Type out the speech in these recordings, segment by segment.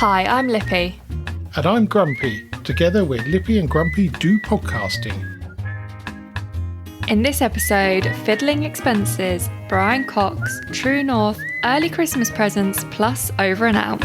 Hi, I'm Lippy. And I'm Grumpy. Together we're Lippy and Grumpy Do Podcasting. In this episode, Fiddling Expenses, Brian Cox, True North, Early Christmas Presents, plus Over and Out.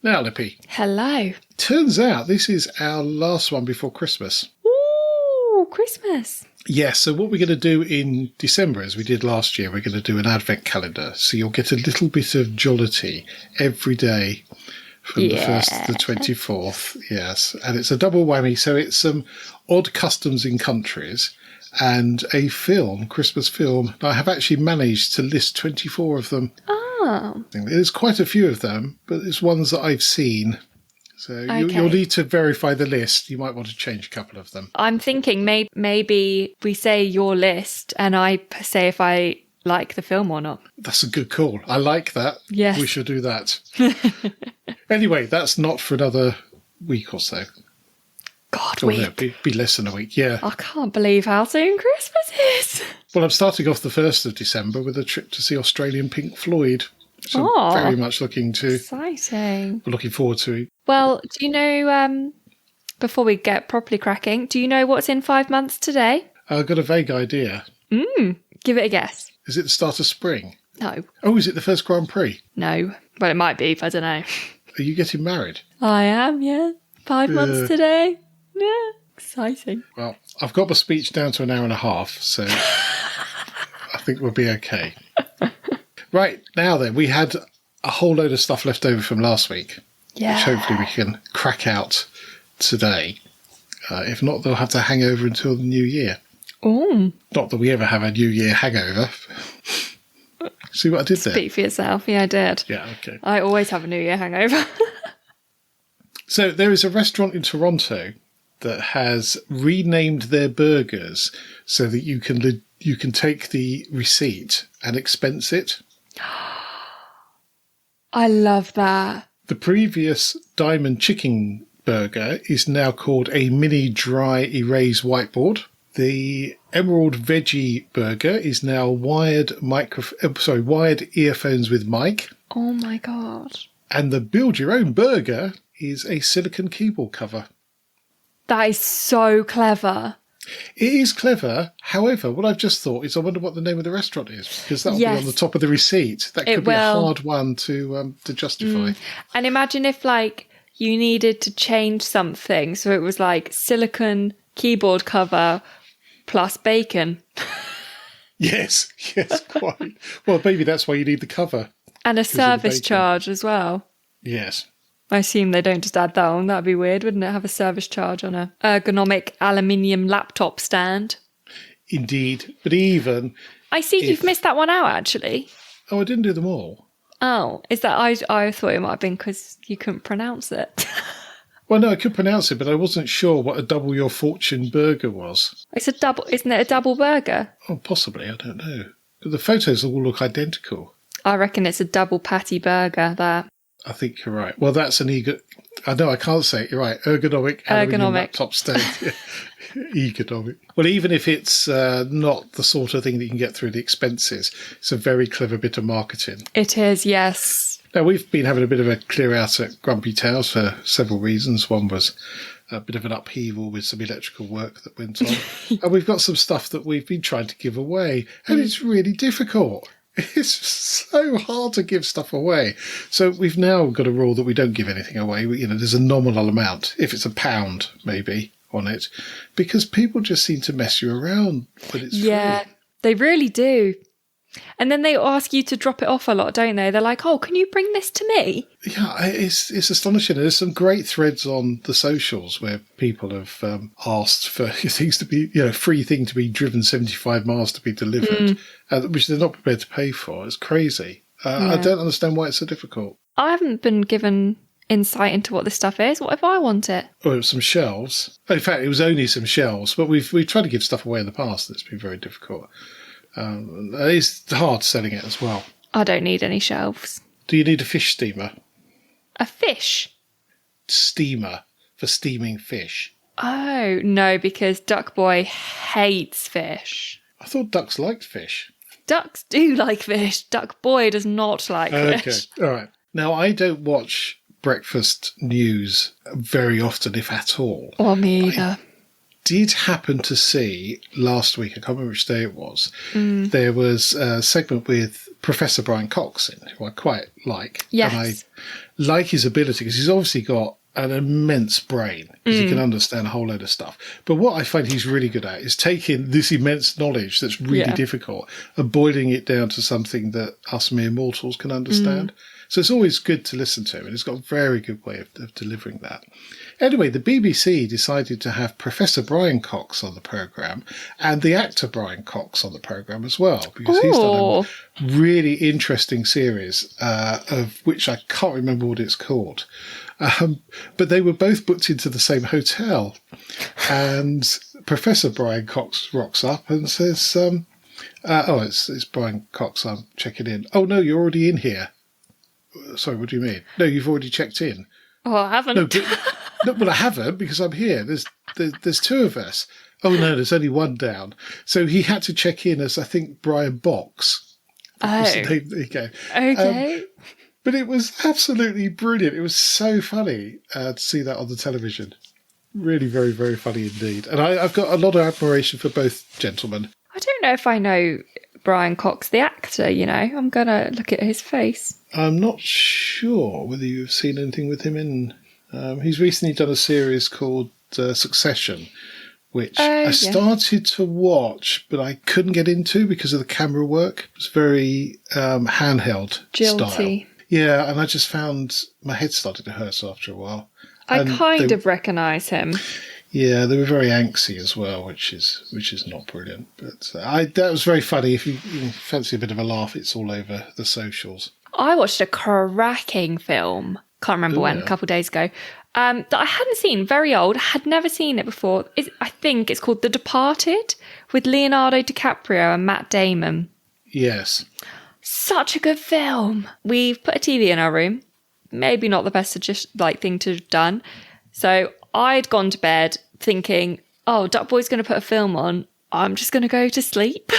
Now, Lippy. Hello. Turns out this is our last one before Christmas. Ooh, Christmas. Yes, so what we're going to do in December, as we did last year, we're going to do an advent calendar. So you'll get a little bit of jollity every day from the 1st to the 24th. Yes, and it's a double whammy. So it's some odd customs in countries and a film, Christmas film. I have actually managed to list 24 of them. Oh. There's quite a few of them, but it's ones that I've seen. So you'll need to verify the list. You might want to change a couple of them. I'm thinking maybe we say your list and I say if I like the film or not. That's a good call. I like that. Yes. We should do that. Anyway, that's not for another week or so. God, Or week. no, be less than a week, yeah. I can't believe how soon Christmas is. Well, I'm starting off the 1st of December with a trip to see Australian Pink Floyd. So Oh, I'm very much looking forward to. Well, do you know, before we get properly cracking, do you know what's in 5 months today? I've got a vague idea. Give it a guess. Is it the start of spring? No. Oh, is it the first Grand Prix? No. Well, it might be, I don't know. Are you getting married? I am, yeah. 5 months today. Yeah. Exciting. Well, I've got my speech down to an hour and a half, so I think we'll be okay. Right, now then, we had a whole load of stuff left over from last week, which hopefully we can crack out today. If not, they'll have to hang over until the new year. Oh. Not that we ever have a New Year hangover. See what I did there? Speak for yourself. Yeah, I did. Yeah, okay. I always have a New Year hangover. So there is a restaurant in Toronto that has renamed their burgers so that you can take the receipt and expense it. I love that. The previous Diamond Chicken burger is now called a mini dry erase whiteboard. The Emerald Veggie burger is now wired earphones with mic. Oh my God. And the Build Your Own burger is a silicone keyboard cover. That is so clever. It is clever. However, what I've just thought is I wonder what the name of the restaurant is, because that'll be on the top of the receipt. That could be a hard one to justify. And imagine if, like, you needed to change something. So it was like silicone keyboard cover plus bacon. Yes, quite. Well, maybe that's why you need the cover. And a service charge as well. Yes. I assume they don't just add that on. That'd be weird, wouldn't it? Have a service charge on a ergonomic aluminium laptop stand. Indeed. But even... I see you've missed that one out, actually. Oh, I didn't do them all. Oh, is that... I thought it might have been because you couldn't pronounce it. Well, no, I could pronounce it, but I wasn't sure what a Double Your Fortune burger was. It's a double... Isn't it a double burger? Oh, possibly. I don't know. But the photos all look identical. I reckon it's a double patty burger, that. I think you're right. Well, that's an I know I can't say it. You're right. Ergonomic aluminium laptop stand. Ergonomic. Well, even if it's not the sort of thing that you can get through the expenses, it's a very clever bit of marketing. It is, yes. Now, we've been having a bit of a clear out at Grumpy Towers for several reasons. One was a bit of an upheaval with some electrical work that went on. And we've got some stuff that we've been trying to give away. And it's really difficult. It's so hard to give stuff away. So we've now got a rule that we don't give anything away. There's a nominal amount, if it's £1 maybe, on it, because people just seem to mess you around when it's free. They really do. And then they ask you to drop it off a lot, don't they? They're like, oh, can you bring this to me? Yeah, it's astonishing. There's some great threads on the socials where people have asked for things to be, free thing to be driven 75 miles to be delivered, which they're not prepared to pay for. It's crazy. I don't understand why it's so difficult. I haven't been given insight into what this stuff is. What if I want it? Oh, it was some shelves. In fact, it was only some shelves, but we've tried to give stuff away in the past. It's been very difficult. It's hard selling it as well. I don't need any shelves. Do you need a fish steamer? A fish? Steamer for steaming fish. Oh, no, because Duck Boy hates fish. I thought ducks liked fish. Ducks do like fish. Duck Boy does not like fish. Okay, all right. Now, I don't watch breakfast news very often, if at all. Or me either. Did happen to see last week, I can't remember which day it was, there was a segment with Professor Brian Cox in, who I quite like. Yes. And I like his ability because he's obviously got an immense brain because he can understand a whole load of stuff. But what I find he's really good at is taking this immense knowledge that's really difficult and boiling it down to something that us mere mortals can understand. So it's always good to listen to, and he's got a very good way of delivering that. Anyway, the BBC decided to have Professor Brian Cox on the programme and the actor Brian Cox on the programme as well, because he's done a really interesting series of which I can't remember what it's called. But they were both booked into the same hotel. And Professor Brian Cox rocks up and says, it's Brian Cox, I'm checking in. Oh, no, you're already in here. Sorry, what do you mean? No, you've already checked in. Oh, I haven't. No, well, I haven't because I'm here. There's two of us. Oh, no, there's only one down. So he had to check in as, I think, Brian Box. Oh. There you go. Okay. But it was absolutely brilliant. It was so funny to see that on the television. Really, very, very funny indeed. And I've got a lot of admiration for both gentlemen. I don't know if I know Brian Cox, the actor, you know. I'm going to look at his face. I'm not sure whether you've seen anything with him in... he's recently done a series called Succession, which I started to watch, but I couldn't get into because of the camera work. It was very handheld style. Yeah, and I just found my head started to hurt after a while. I kind of recognise him. Yeah, they were very angsty as well, which is not brilliant. But that was very funny. If you fancy a bit of a laugh, it's all over the socials. I watched a cracking film, can't remember when, a couple of days ago, that I hadn't seen, very old, had never seen it before. I think it's called The Departed, with Leonardo DiCaprio and Matt Damon. Yes. Such a good film. We've put a TV in our room. Maybe not the best thing to have done. So I'd gone to bed thinking, oh, Duck Boy's going to put a film on. I'm just going to go to sleep.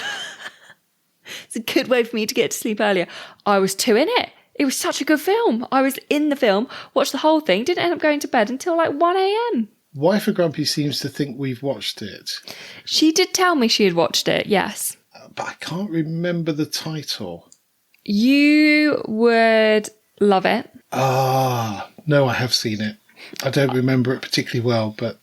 It's a good way for me to get to sleep earlier. I was too in it. It was such a good film. I was in the film, watched the whole thing, didn't end up going to bed until like 1 a.m. Wife of Grumpy seems to think we've watched it. She did tell me she had watched it, yes. But I can't remember the title. You would love it. No, I have seen it. I don't remember it particularly well, but...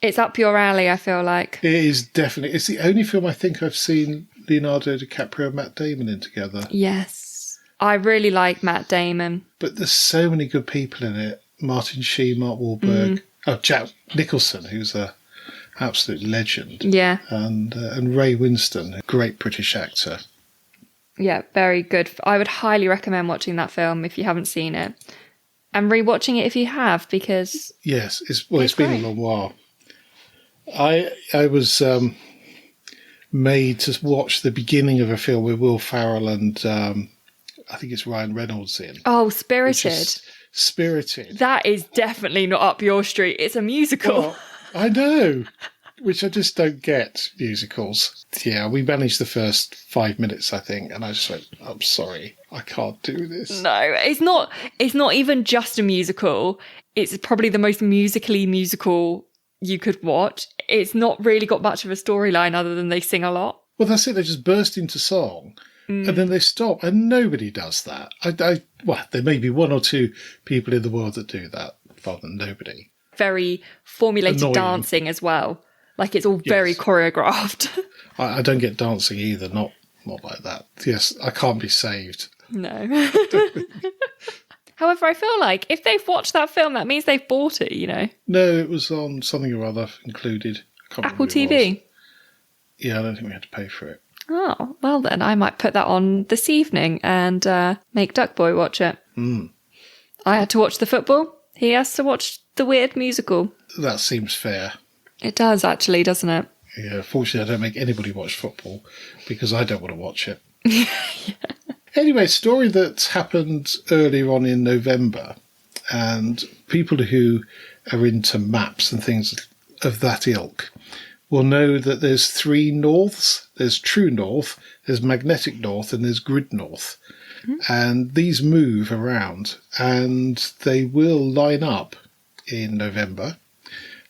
It's up your alley, I feel like. It is definitely... It's the only film I think I've seen Leonardo DiCaprio and Matt Damon in together. Yes. I really like Matt Damon. But there's so many good people in it. Martin Sheen, Mark Wahlberg. Jack Nicholson, who's a absolute legend. Yeah. And Ray Winstone, a great British actor. Yeah, very good. I would highly recommend watching that film if you haven't seen it. And rewatching it if you have, because... Yes, it's been a long while. I was made to watch the beginning of a film with Will Ferrell and I think it's Ryan Reynolds in. Oh, Spirited. Spirited. That is definitely not up your street. It's a musical. Well, I know, which I just don't get, musicals. Yeah, we managed the first 5 minutes, I think, and I just went, I'm sorry, I can't do this. No, it's not even just a musical. It's probably the most musically musical you could watch. It's not really got much of a storyline other than they sing a lot. Well, that's it. They just burst into song and then they stop, and nobody does that. Well, there may be one or two people in the world that do that, rather than nobody. Very formulated Annoying. Dancing as well. Like, it's all very choreographed. I don't get dancing either, not like that. Yes, I can't be saved. No. However, I feel like if they've watched that film, that means they've bought it, you know? No, it was on something or other included. Apple TV? Yeah, I don't think we had to pay for it. Oh, well then, I might put that on this evening and make Duck Boy watch it. I had to watch the football. He has to watch the weird musical. That seems fair. It does, actually, doesn't it? Yeah, fortunately, I don't make anybody watch football because I don't want to watch it. Anyway, story that happened earlier on in November, and people who are into maps and things of that ilk will know that there's three norths. There's true north, there's magnetic north, and there's grid north. And these move around, and they will line up in November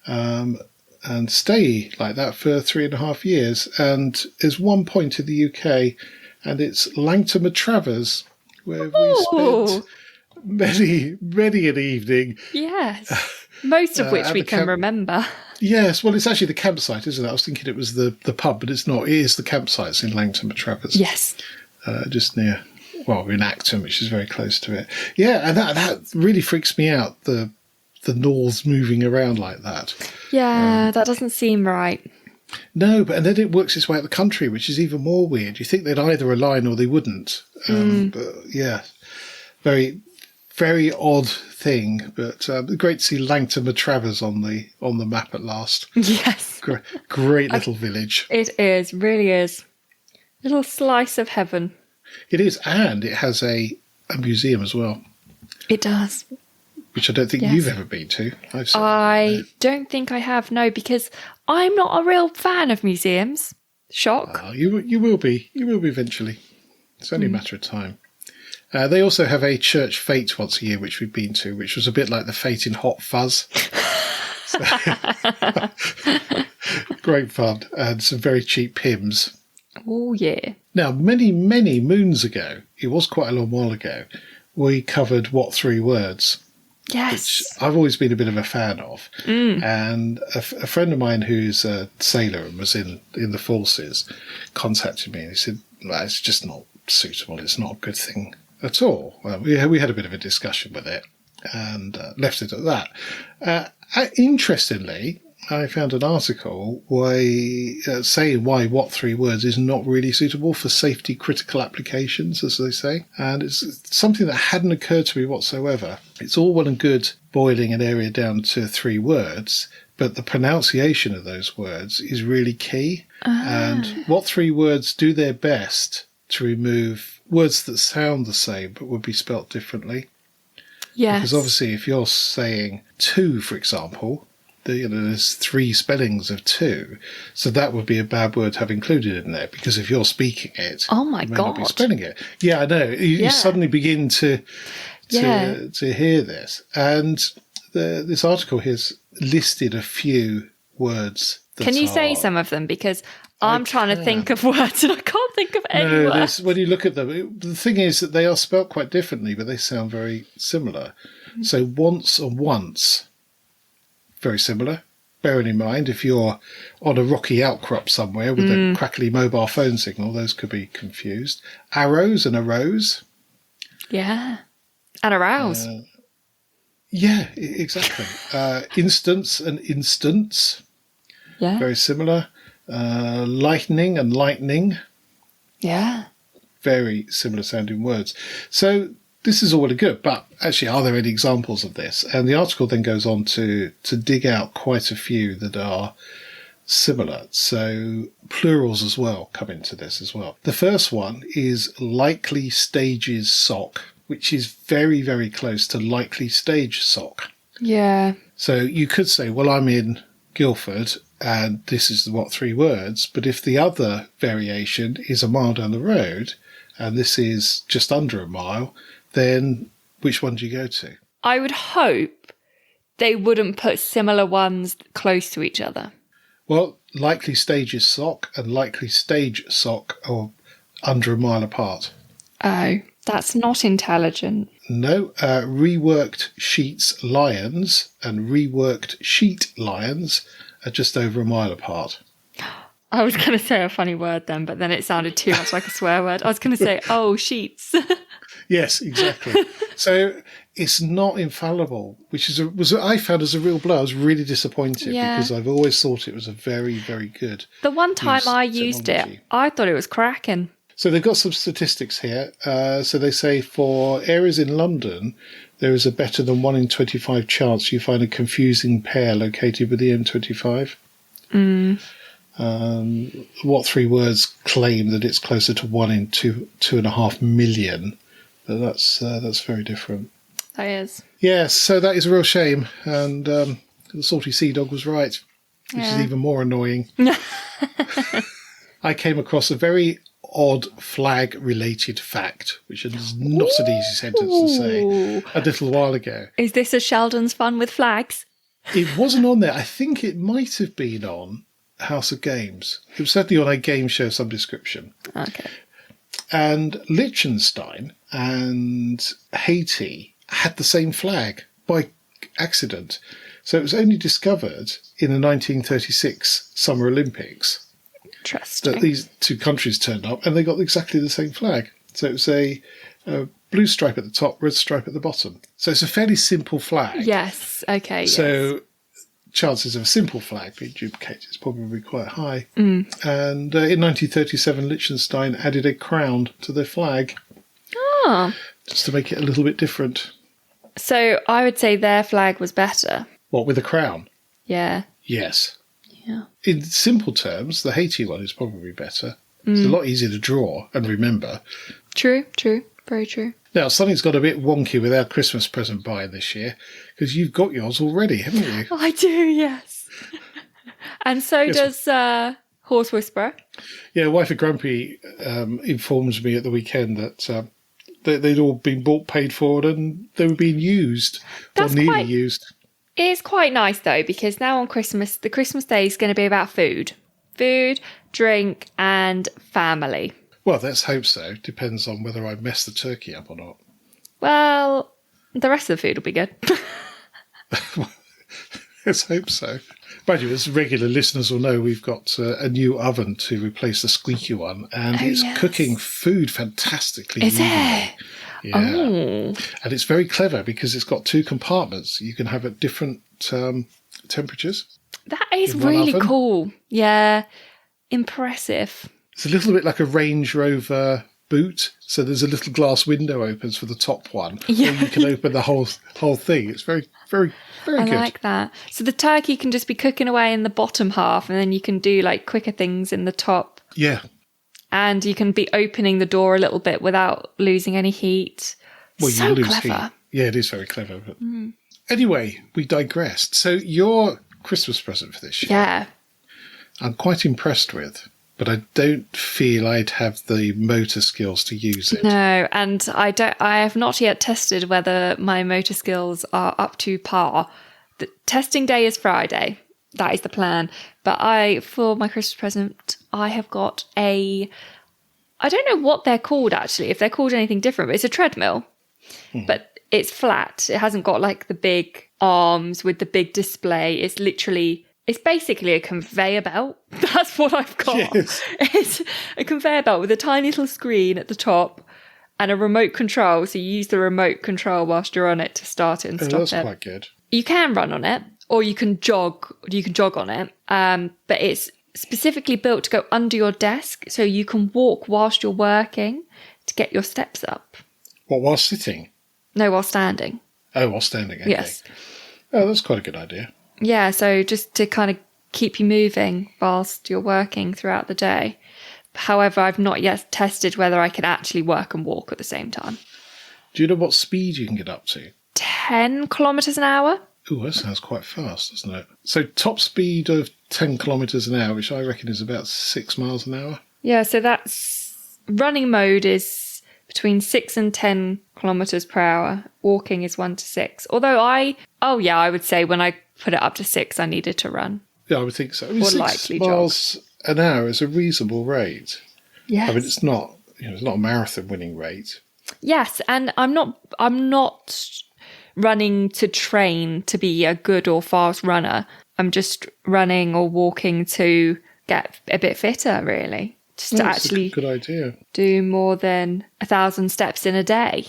and stay like that for 3.5 years. And there's one point in the UK, and it's Langton and Travers, where we spent many an evening. Yes. Most of which we can remember. Yes, well, it's actually the campsite, isn't it? I was thinking it was the pub, but it's not. It is the campsites in Langton and Travers. Yes. Just near, well, in Acton, which is very close to it. Yeah, and that really freaks me out, the norths moving around like that. Yeah, that doesn't seem right. No, and then it works its way out the country, which is even more weird. You think they'd either align or they wouldn't. But yeah, very, very odd thing. But great to see Langton and Travers on the map at last. Yes. Great little village. It is, really is. Little slice of heaven. It is, and it has a museum as well. It does. Which I don't think you've ever been to. I don't think I have, no, because I'm not a real fan of museums. Shock. You will be. You will be eventually. It's only a matter of time. They also have a church fete once a year, which we've been to, which was a bit like the fete in Hot Fuzz. Great fun, and some very cheap hymns. Oh, yeah. Now, many moons ago, it was quite a long while ago, we covered What Three Words? Yes. Which I've always been a bit of a fan of. And a friend of mine who's a sailor and was in the forces contacted me and he said, well, it's just not suitable. It's not a good thing at all. Well, we had a bit of a discussion with it and left it at that. Interestingly, I found an article saying why What Three Words is not really suitable for safety critical applications, as they say. And it's something that hadn't occurred to me whatsoever. It's all well and good boiling an area down to 3 words, but the pronunciation of those words is really key. And What Three Words do their best to remove words that sound the same but would be spelt differently. Yes. Because obviously if you're saying two, for example, there's 3 spellings of two, so that would be a bad word to have included in there, because if you're speaking it, oh my you may God, not be spelling it. Yeah, I know. You suddenly begin to hear this, and this article has listed a few words. Can you say some of them? Because I'm trying to think of words and I can't think of any words. When you look at them, the thing is that they are spelt quite differently, but they sound very similar. So once and once. Very similar. Bearing in mind, if you're on a rocky outcrop somewhere with a crackly mobile phone signal, those could be confused. Arrows and a rose. Yeah. And arouse. Yeah, exactly. Instance and instance. Yeah. Very similar. Lightning and lightning. Yeah. Very similar sounding words. So this is all well and good, but actually, are there any examples of this? And the article then goes on to dig out quite a few that are similar. So plurals as well come into this as well. The first one is likely stages sock, which is very, very close to likely stage sock. Yeah. So you could say, well, I'm in Guildford and this is What Three Words, but if the other variation is a mile down the road and this is just under a mile, then which one do you go to? I would hope they wouldn't put similar ones close to each other. Well, likely stages sock and likely stage sock are under a mile apart. Oh, that's not intelligent. No, reworked sheets lions and reworked sheet lions are just over a mile apart. I was going to say a funny word then, but then it sounded too much like a swear word. I was going to say, oh, sheets. Yes, exactly. So it's not infallible, which was I found as a real blow. I was really disappointed because I've always thought it was a very, very good. The one time I used it, I thought it was cracking. So they've got some statistics here. So they say for areas in London, there is a better than 1 in 25 chance you find a confusing pair located with the M25. What Three Words claim that it's closer to 1 in 2.5 million. But that's very different. That is. Yes, so that is a real shame. And the Salty Sea Dog was right. which is even more annoying. I came across a very odd flag-related fact, which is not an easy sentence to say, a little while ago. Is this a Sheldon's Fun with Flags? It wasn't on there. I think it might have been on House of Games. It was certainly on a game show of some description. Okay. And Liechtenstein and Haiti had the same flag by accident. So it was only discovered in the 1936 Summer Olympics Interesting. that these two countries turned up and they got exactly the same flag. So it was a blue stripe at the top, red stripe at the bottom. So it's a fairly simple flag. Yes. Okay. So chances of a simple flag being duplicated is probably quite high. And in 1937, Liechtenstein added a crown to their flag. Oh. Just to make it a little bit different. So I would say their flag was better. What, with a crown? Yeah. Yes. Yeah. In simple terms, the Haiti one is probably better. It's a lot easier to draw and remember. True. Very true. Now, something's got a bit wonky with our Christmas present buying this year, because you've got yours already, haven't you? I do, yes. And so does Horse Whisperer. Yeah, wife of Grumpy informs me at the weekend that they'd all been bought, paid for, and they were being used. That's or nearly quite- used. It is quite nice, though, because now on Christmas, the Christmas day is going to be about food. Food, drink, and family. Well, let's hope so. Depends on whether I mess the turkey up or not. Well, the rest of the food will be good. Let's hope so. Mind you, as regular listeners will know, we've got a new oven to replace the squeaky one, and it's cooking food fantastically. Is evenly. it? Yeah. Oh. And it's very clever because it's got two compartments you can have at different temperatures. That is In one really oven? cool. Yeah. Impressive. It's a little bit like a Range Rover boot. So there's a little glass window opens for the top one. Yeah. Where you can open the whole thing. It's very, very, very I good. like that. So the turkey can just be cooking away in the bottom half, and then you can do like quicker things in the top. Yeah. And you can be opening the door a little bit without losing any heat. Well, So you lose clever. heat. Yeah, it is very clever. But anyway, we digressed. So your Christmas present for this year, Yeah. I'm quite impressed with, but I don't feel I'd have the motor skills to use it. No, and I have not yet tested whether my motor skills are up to par. The testing day is Friday. That is the plan. But for my Christmas present, I have got I don't know what they're called actually, if they're called anything different, but it's a treadmill. But it's flat. It hasn't got like the big arms with the big display. It's basically a conveyor belt. That's what I've got. Yes. It's a conveyor belt with a tiny little screen at the top and a remote control. So you use the remote control whilst you're on it to start it and stop That's it. quite good. You can run on it, or you can jog. You can jog on it. But it's specifically built to go under your desk, so you can walk whilst you're working to get your steps up. What, while sitting? No, while standing. Oh, while standing. Okay. Yes. Oh, that's quite a good idea. Yeah, so just to kind of keep you moving whilst you're working throughout the day. However, I've not yet tested whether I can actually work and walk at the same time. Do you know what speed you can get up to? 10 kilometres an hour? Oh, that sounds quite fast, doesn't it? So top speed of 10 kilometres an hour, which I reckon is about 6 miles an hour. Yeah, so that's running mode is between 6 and 10 kilometres per hour. Walking is 1 to 6. Although I would say when I put it up to 6, I needed to run. Yeah, I would think so. I mean, Or 6 likely miles an hour is a reasonable rate. Yes. I mean, it's not a marathon winning rate. Yes, and I'm not running to train to be a good or fast runner. I'm just running or walking to get a bit fitter, really. Just to That's actually a good idea. do more than 1,000 steps in a day.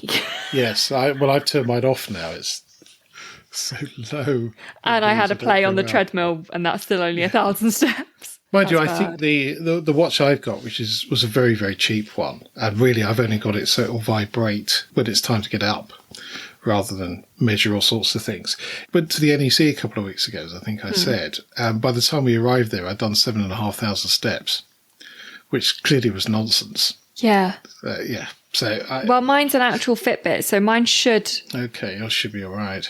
Yes, I've turned mine off now. It's so low. And I had a Don't play on go the out. treadmill, and that's still only 1,000 steps. Mind you, I That's think bad. the watch I've got, which was a very, very cheap one, and really I've only got it so it'll vibrate when it's time to get up, rather than measure all sorts of things. Went to the NEC a couple of weeks ago, as I think I said, and by the time we arrived there, I'd done 7,500 steps, which clearly was nonsense. Yeah. Yeah, so Well, mine's an actual Fitbit, so mine should okay, I should be all right.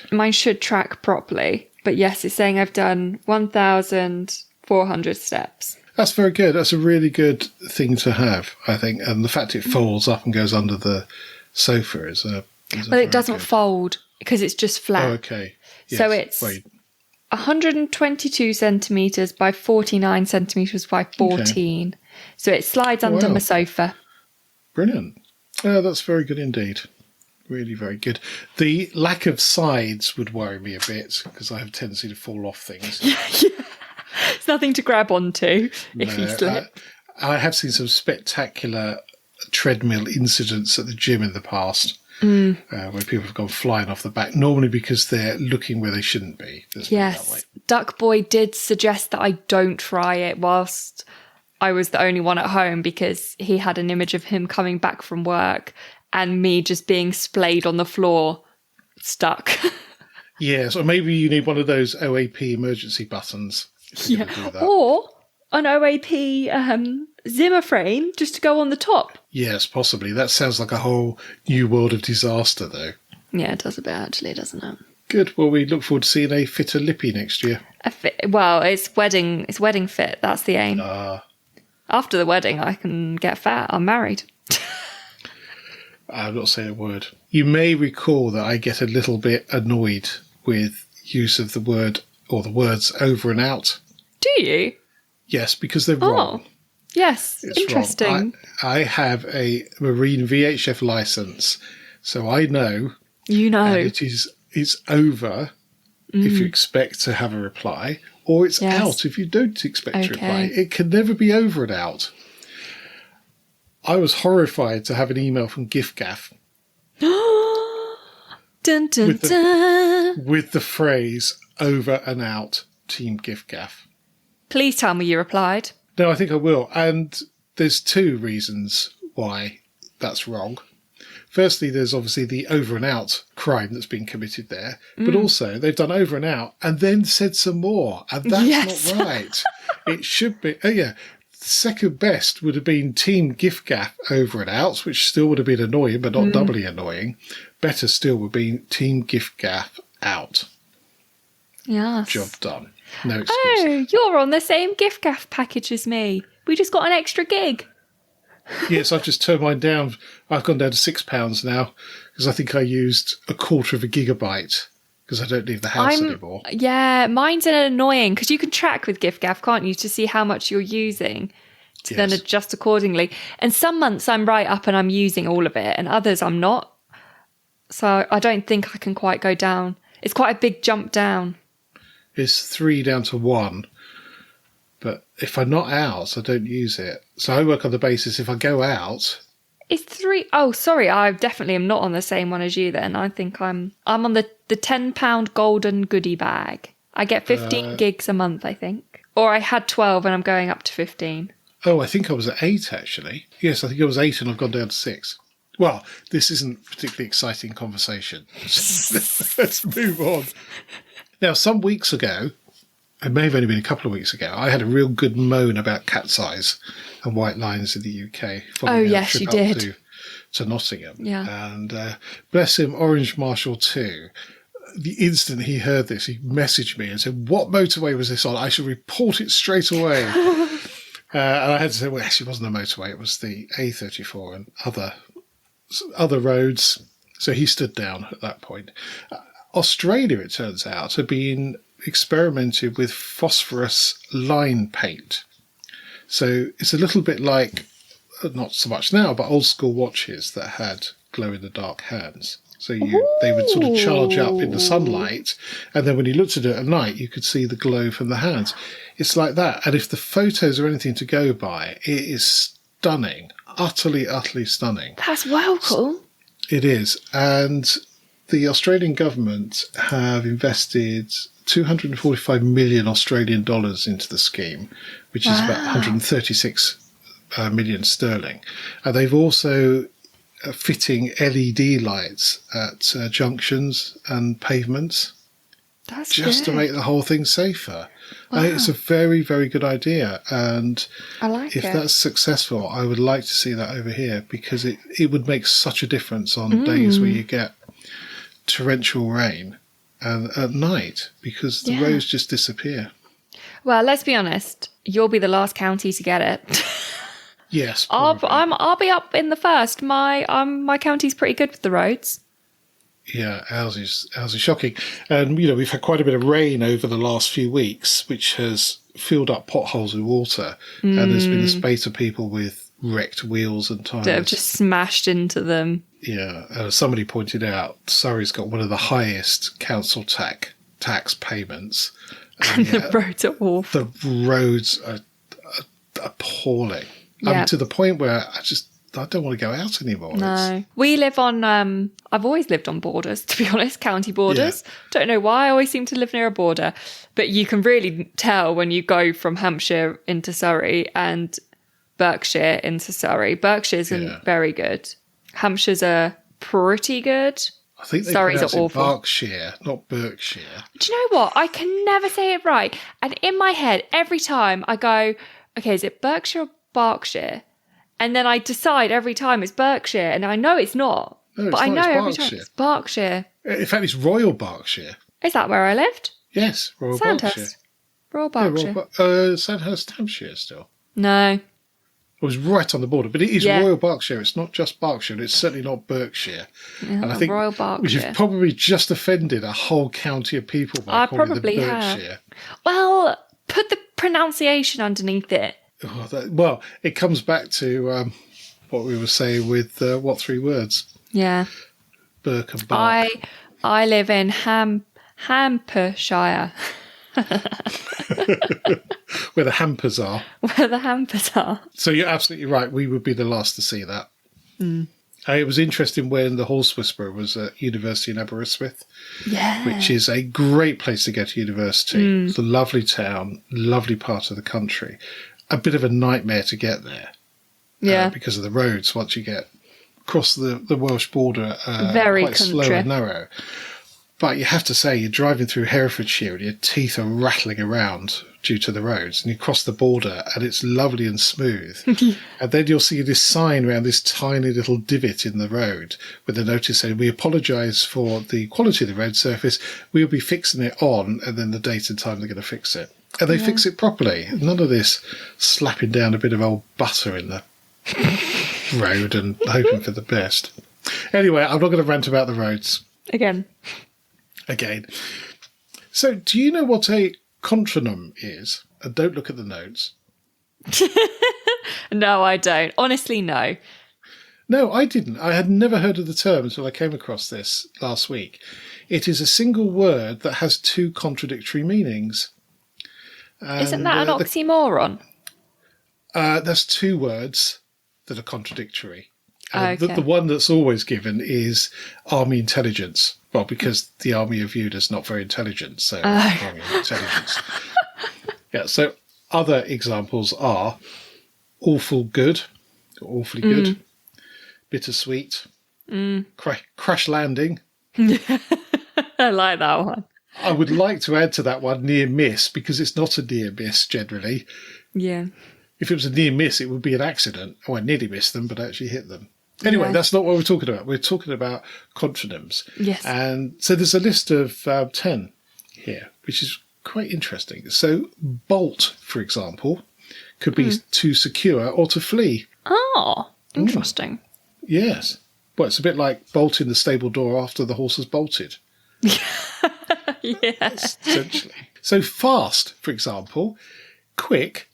track properly. But yes, it's saying I've done 1,400 steps. That's very good. That's a really good thing to have, I think. And the fact it folds up and goes under the sofa is a Well, it doesn't fold because it's just flat. Oh, okay. Yes. So it's 122 centimetres by 49 centimetres by 14. Okay. So it slides under my sofa. Brilliant. That's very good indeed. Really very good. The lack of sides would worry me a bit because I have a tendency to fall off things. Yeah. It's nothing to grab onto if you slip. I have seen some spectacular treadmill incidents at the gym in the past where people have gone flying off the back, normally because they're looking where they shouldn't be. Yes. Duck Boy did suggest that I don't try it whilst I was the only one at home because he had an image of him coming back from work and me just being splayed on the floor, stuck. Yes, or maybe you need one of those OAP emergency buttons. Yeah, or an OAP Zimmer frame just to go on the top. Yes, possibly. That sounds like a whole new world of disaster, though. Yeah, it does a bit, actually, doesn't it? Good. Well, we look forward to seeing a fitter lippy next year. It's wedding fit. That's the aim. After the wedding, I can get fat. I'm married. I'm not saying a word. You may recall that I get a little bit annoyed with use of the word or the words over and out. Do you? Yes, because they're wrong. Yes, it's interesting. Wrong. I have a marine VHF license, so I know. You know. And it's over if you expect to have a reply, or it's out if you don't expect to reply. It can never be over and out. I was horrified to have an email from GIFGAF dun, dun, dun. With the phrase over and out, Team GIFGAF. Please tell me you replied. No, I think I will. And there's two reasons why that's wrong. Firstly, there's obviously the over and out crime that's been committed there. But also, they've done over and out and then said some more. And that's not right. It should be... Second best would have been Team GIFGAF over and out, which still would have been annoying, but not doubly annoying. Better still would be Team GIFGAF out. Yes. Job done. No excuse. Oh, you're on the same GIFGAF package as me. We just got an extra gig. Yes, I've just turned mine down. I've gone down to £6 now because I think I used 1/4 of a gigabyte because I don't leave the house anymore. Yeah, mine's annoying because you can track with GIFGAF, can't you, to see how much you're using to then adjust accordingly. And some months I'm right up and I'm using all of it and others I'm not. So I don't think I can quite go down. It's quite a big jump down. It's 3 down to 1. But if I'm not out, I don't use it. So I work on the basis if I go out... It's 3. Oh, sorry. I definitely am not on the same one as you then. I think I'm on the £10 golden goodie bag. I get 15 gigs a month, I think. Or I had 12 and I'm going up to 15. Oh, I think I was at 8, actually. Yes, I think I was 8 and I've gone down to 6. Well, this isn't a particularly exciting conversation. Let's move on. Now, some weeks ago, it may have only been a couple of weeks ago, I had a real good moan about cat's eyes and white lines in the UK. Oh, yes, you did. To Nottingham. Yeah. And bless him, Orange Marshal 2. The instant he heard this, he messaged me and said, "What motorway was this on? I should report it straight away." And I had to say, well, actually, it wasn't a motorway. It was the A34 and other roads. So he stood down at that point. Australia, it turns out, had been experimented with phosphorus line paint. So it's a little bit like, not so much now, but old school watches that had glow-in-the-dark hands. So they would sort of charge up in the sunlight, and then when you looked at it at night, you could see the glow from the hands. It's like that. And if the photos are anything to go by, it is stunning. Utterly, utterly stunning. That's well cool. It is. And the Australian government have invested 245 million Australian dollars into the scheme, which is about 136 million sterling. And they've also fitting LED lights at junctions and pavements. That's just good. To make the whole thing safer. Wow. I think it's a very, very good idea. And I like if it. that's successful, I would like to see that over here because it would make such a difference on days where you get torrential rain and at night because the Yeah. roads just disappear. Well, let's be honest. You'll be the last county to get it. Yes, probably. I'll be up in the first. My county's pretty good with the roads. Yeah, ours is shocking. And, we've had quite a bit of rain over the last few weeks, which has filled up potholes with water. And there's been a spate of people with wrecked wheels and tyres. That have just smashed into them. Yeah, as somebody pointed out, Surrey's got one of the highest council tax payments. And the roads are awful. The roads are appalling. Yeah. To the point where I don't want to go out anymore. No. We live on, I've always lived on borders, to be honest, county borders. Yeah. Don't know why, I always seem to live near a border. But you can really tell when you go from Hampshire into Surrey and Berkshire into Surrey. Berkshire isn't very good. Hampshire's are pretty good. I think they Surrey's pronounce are awful. Berkshire, not Berkshire. Do you know what? I can never say it right. And in my head, every time I go, okay, is it Berkshire or Berkshire? And then I decide every time it's Berkshire, and I know it's not. No, but I know every Berkshire. time it's Berkshire. In fact, it's Royal Berkshire. Is that where I lived? Yes, Royal Sandhurst. Berkshire. Royal Berkshire. Yeah, Sandhurst, Hampshire still. No. It was right on the border, but it is Royal Berkshire. It's not just Berkshire, and it's certainly not Berkshire. Yeah, and I think Royal Berkshire. You've probably just offended a whole county of people by calling probably it Berkshire. Well, put the pronunciation underneath it. Oh, it comes back to what we were saying with what 3 words? Yeah. Burke and Bark. I live in Hampshire. Where the hampers are. Where the hampers are. So you're absolutely right. We would be the last to see that. It was interesting when the Horse Whisperer was at University in Aberystwyth, which is a great place to go to university. It's a lovely town, lovely part of the country. A bit of a nightmare to get there, because of the roads. Once you get across the Welsh border, very quite country. slow and narrow. But you have to say, you're driving through Herefordshire and your teeth are rattling around due to the roads, and you cross the border and it's lovely and smooth. And then you'll see this sign around this tiny little divot in the road with a notice saying, "We apologise for the quality of the road surface. We'll be fixing it on," and then the date and time they're going to fix it. And they fix it properly. None of this slapping down a bit of old butter in the road and hoping for the best. Anyway, I'm not going to rant about the roads. Again. So, do you know what a contranym is? And don't look at the notes. No, I don't. Honestly, no. No, I didn't. I had never heard of the term until I came across this last week. It is a single word that has 2 contradictory meanings. Isn't that an oxymoron? There's 2 words that are contradictory. Okay. The one that's always given is army intelligence. Well, because the army are viewed as not very intelligent, so army intelligence. So other examples are awful good, or awfully good, bittersweet, crash landing. I like that one. I would like to add to that one near miss, because it's not a near miss generally. Yeah. If it was a near miss, it would be an accident. Oh, I nearly missed them, but I actually hit them. Anyway, that's not what we're talking about. We're talking about contronyms. Yes. And so there's a list of 10 here, which is quite interesting. So bolt, for example, could be to secure or to flee. Oh, interesting. Yes. Well, it's a bit like bolting the stable door after the horse has bolted. Yes. Essentially. So fast, for example, quick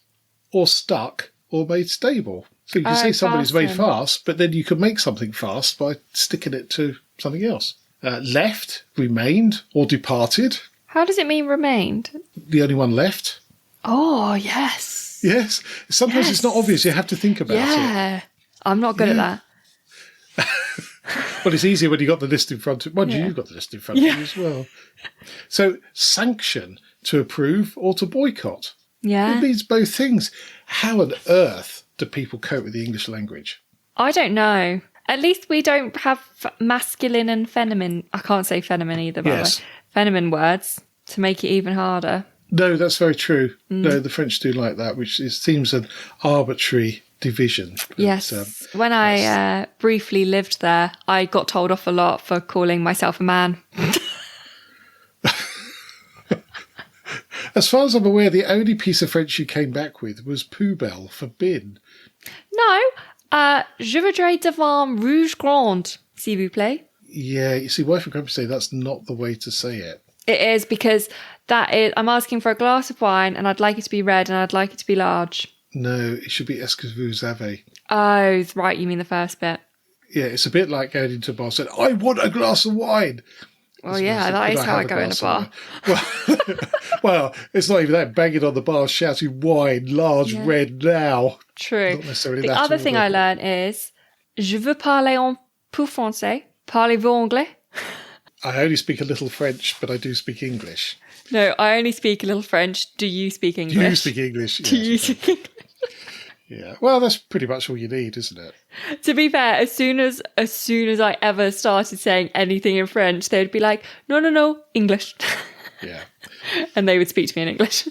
or stuck or made stable. So you can say somebody's made fast, but then you could make something fast by sticking it to something else. Left, remained, or departed. How does it mean remained? The only one left. Oh, yes. Yes. Sometimes it's not obvious. You have to think about it. Yeah. I'm not good at that. Well, it's easier when you got the list in front of you. Well, you've got the list in front of you as well. So sanction, to approve or to boycott. Yeah. It means both things. How on earth do people cope with the English language? I don't know. At least we don't have masculine and feminine. I can't say feminine either, by the way. Feminine words to make it even harder. No, that's very true. No, the French do like that, which seems an arbitrary division. But, yes. When I briefly lived there, I got told off a lot for calling myself a man. As far as I'm aware, the only piece of French you came back with was poubelle for bin. No, je voudrais devant rouge grande, s'il vous plaît. Yeah, you see, Wife and Grumpy say that's not the way to say it. It is, because I'm asking for a glass of wine and I'd like it to be red and I'd like it to be large. No, it should be est-ce que vous avez. Oh, right, you mean the first bit. Yeah, it's a bit like going into a bar and saying, I want a glass of wine. Well, yeah, that is how I go in a bar. Well, it's not even that. Banging on the bar, shouting wine, large, red, now. True. Not necessarily the that other thing I learned is, je veux parler un peu français. Parlez-vous anglais? I only speak a little French, but I do speak English. No, I only speak a little French. Do you speak English? Do you speak English? Do you speak English? Yeah. Well, that's pretty much all you need, isn't it? To be fair, as soon as I ever started saying anything in French, they'd be like, no, English. Yeah. And they would speak to me in English.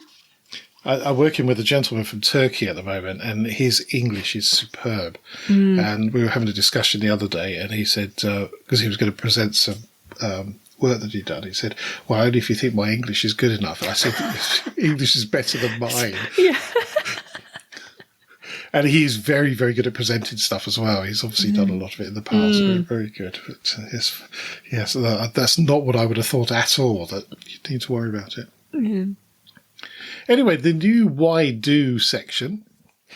I'm working with a gentleman from Turkey at the moment, and his English is superb. And we were having a discussion the other day, and he said, because he was going to present some work that he'd done, he said, well, only if you think my English is good enough. And I said, English is better than mine. Yeah. And he's very, very good at presenting stuff as well. He's obviously done a lot of it in the past. Very, very good. But yes, that's not what I would have thought at all, that you need to worry about it. Anyway, the new Why Do section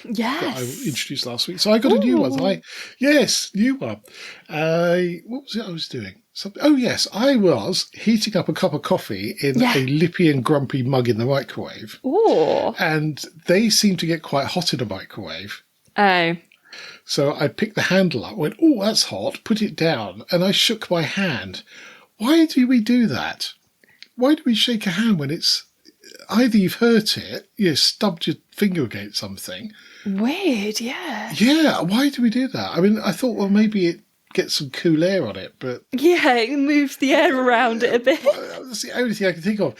that I introduced last week. So I got a new one. Yes, new one. What was it I was doing? I was heating up a cup of coffee in a lippy and grumpy mug in the microwave. Ooh. And they seem to get quite hot in a microwave. Oh. So I picked the handle up, went, oh, that's hot, put it down, and I shook my hand. Why do we do that? Why do we shake a hand when it's either you've hurt it, you stubbed your finger against something. Weird, yeah. Yeah, why do we do that? I mean, I thought, well, maybe it gets some cool air on it, but... Yeah, it moves the air around it a bit. That's the only thing I can think of.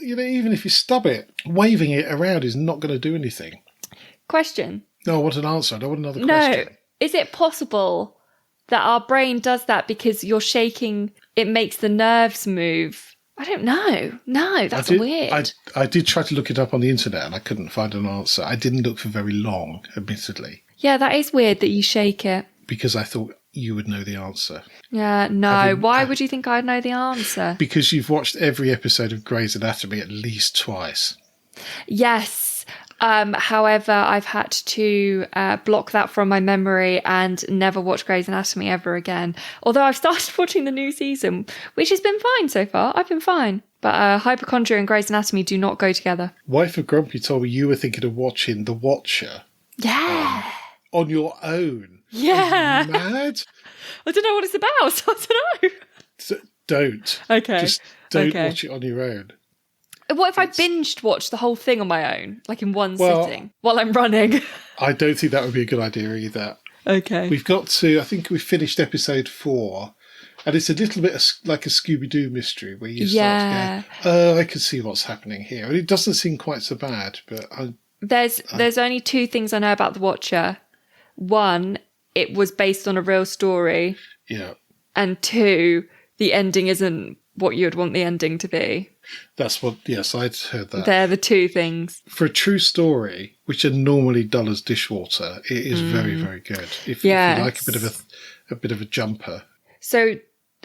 You know, even if you stub it, waving it around is not going to do anything. Question. No, I want an answer. I don't want another question. No, is it possible that our brain does that because you're shaking, it makes the nerves move? I don't know. No, that's weird. I did try to look it up on the internet and I couldn't find an answer. I didn't look for very long, admittedly. Yeah, that is weird that you shake it. Because I thought you would know the answer. Yeah, no. Why would you think I'd know the answer? Because you've watched every episode of Grey's Anatomy at least twice. Yes. However, I've had to block that from my memory and never watch Grey's Anatomy ever again. Although I've started watching the new season, which has been fine so far. I've been fine. But Hypochondria and Grey's Anatomy do not go together. Wife of Grumpy told me you were thinking of watching The Watcher. Yeah. On your own. Yeah. Are you mad? I don't know what it's about, so I don't know. Don't. Okay. Just don't watch it on your own. What if I binged watched the whole thing on my own, like in one sitting, while I'm running? I don't think that would be a good idea either. Okay. We've got to, I think we finished episode 4, and it's a little bit like a Scooby-Doo mystery where you start to go, I can see what's happening here. And it doesn't seem quite so bad, but... There's only 2 things I know about The Watcher. 1, it was based on a real story. Yeah. And 2, the ending isn't what you'd want the ending to be. That's what, yes, I'd heard that. They're the 2 things. For a true story, which are normally dull as dishwater, it is very, very good. If you like a bit of a jumper. So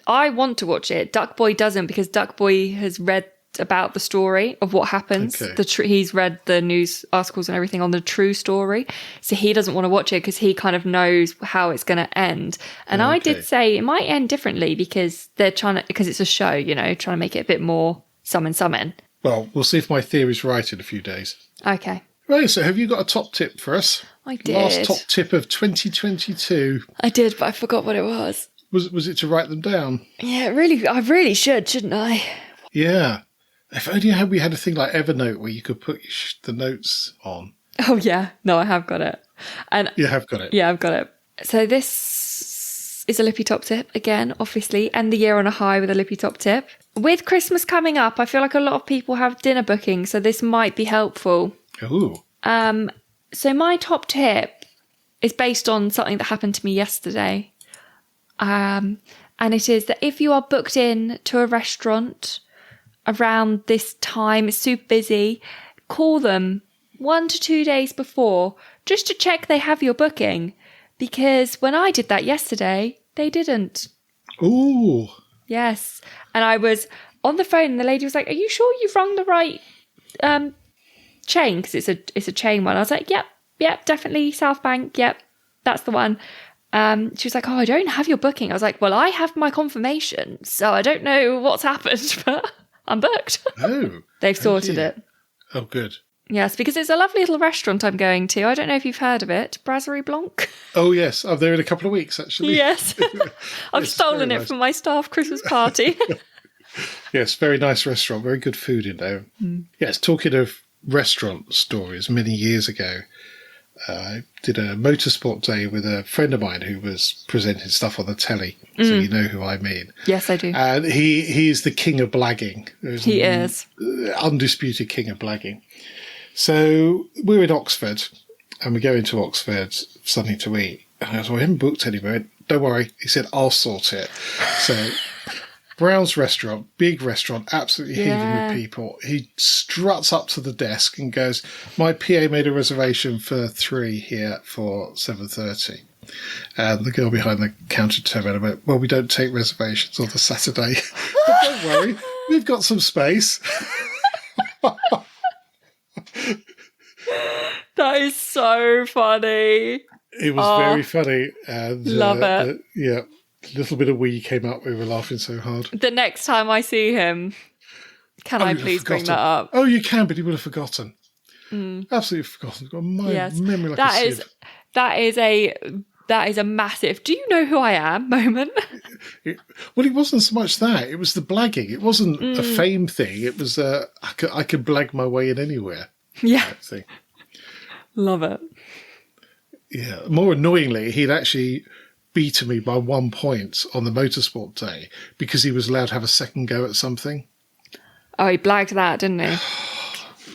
I want to watch it. Duck Boy doesn't, because Duck Boy has read about the story of what happens. Okay. He's read the news articles and everything on the true story. So he doesn't want to watch it because he kind of knows how it's going to end. And I did say it might end differently because because it's a show, trying to make it a bit more summon. Well, we'll see if my theory's right in a few days. Okay. Right, so have you got a top tip for us? I did. Last top tip of 2022. I did, but I forgot what it was. Was it to write them down? Yeah, I really should, shouldn't I? Yeah. If only we had a thing like Evernote where you could put the notes on. Oh, yeah. No, I have got it. And you have got it? Yeah, I've got it. So this is a lippy top tip, again, obviously. End the year on a high with a lippy top tip. With Christmas coming up, I feel like a lot of people have dinner bookings, so this might be helpful. Ooh. So my top tip is based on something that happened to me yesterday. And it is that if you are booked in to a restaurant around this time, it's super busy, call them 1 to 2 days before just to check they have your booking. Because when I did that yesterday, they didn't. Ooh. Yes. And I was on the phone and the lady was like, are you sure you've rung the right chain? Because it's a chain one. I was like, yep, definitely South Bank. Yep, that's the one. She was like, oh, I don't have your booking. I was like, well, I have my confirmation. So I don't know what's happened, but I'm booked. Oh. They've sorted it. Oh, good. Yes, because it's a lovely little restaurant I'm going to. I don't know if you've heard of it. Brasserie Blanc. Oh, yes. I'm there in a couple of weeks, actually. Yes. I've Yes, stolen very it nice. from my staff Christmas party. Yes, very nice restaurant. Very good food in there. Yes, talking of restaurant stories, many years ago, I did a motorsport day with a friend of mine who was presenting stuff on the telly. So you know who I mean. Yes, I do. And he's the king of blagging. He is. Undisputed king of blagging. So we're in Oxford, and we go into Oxford, something to eat. And I was, well, I haven't booked anywhere. Don't worry. He said, I'll sort it. So Brown's restaurant, big restaurant, absolutely heaving with people. He struts up to the desk and goes, my PA made a reservation for 3 here for 7:30. And the girl behind the counter turned around and went, well, we don't take reservations on the Saturday. But don't worry, we've got some space. That is so funny. It was very funny. And, love it. Yeah, a little bit of wee came up. We were laughing so hard. The next time I see him, can I you'd have please bring forgotten. that up? Oh, you can, but he would have forgotten. Absolutely forgotten. Got my memory like a sieve. That is a massive, do you know who I am moment? Well, it wasn't so much that. It was the blagging. It wasn't a fame thing. It was I could blag my way in anywhere. Yeah. Thing. Love it. Yeah. More annoyingly, he'd actually beaten me by 1 point on the motorsport day because he was allowed to have a second go at something. Oh, he blagged that, didn't he?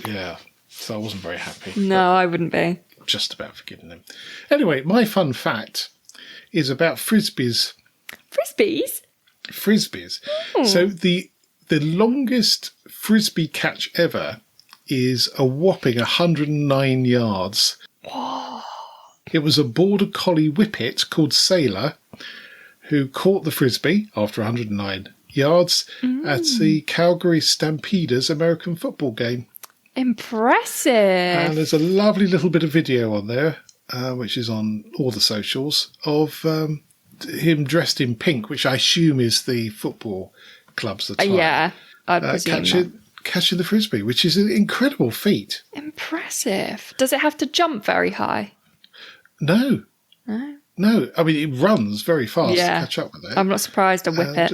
Yeah. So I wasn't very happy. No, I wouldn't be. Just about forgiving him. Anyway, my fun fact is about frisbees. Frisbees? Frisbees. So the longest frisbee catch ever is a whopping 109 yards. Whoa. It was a border collie whippet called Sailor who caught the frisbee after 109 yards at the Calgary Stampeders American football game. Impressive. And there's a lovely little bit of video on there, which is on all the socials, of him dressed in pink, which I assume is the football club's attire. Yeah, I'd presume catching the frisbee, which is an incredible feat. Impressive. Does it have to jump very high? No. No. I mean, it runs very fast to catch up with it. I'm not surprised a whippet.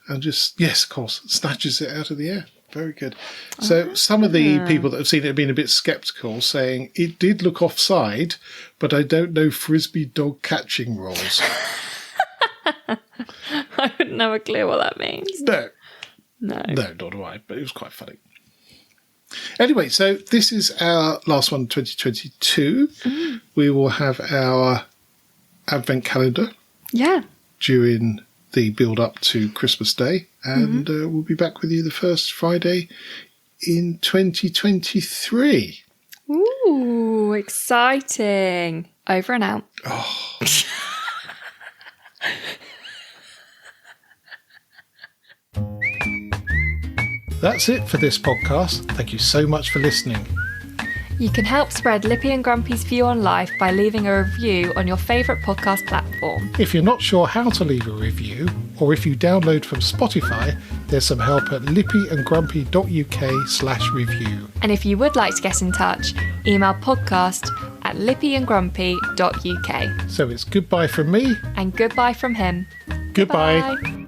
And just, yes, of course, snatches it out of the air. Very good. So some of the people that have seen it have been a bit sceptical, saying it did look offside, but I don't know frisbee dog catching rules. I wouldn't have a clue what that means. No, nor do I, but it was quite funny. Anyway, so this is our last one, 2022. We will have our Advent calendar during the build-up to Christmas Day, and we'll be back with you the first Friday in 2023. Ooh, exciting. Over and out. Oh. That's it for this podcast. Thank you so much for listening. You can help spread Lippy and Grumpy's view on life by leaving a review on your favourite podcast platform. If you're not sure how to leave a review, or if you download from Spotify, there's some help at lippyandgrumpy.uk/review. And if you would like to get in touch, email podcast@lippyandgrumpy.uk. So it's goodbye from me. And goodbye from him. Goodbye. Bye.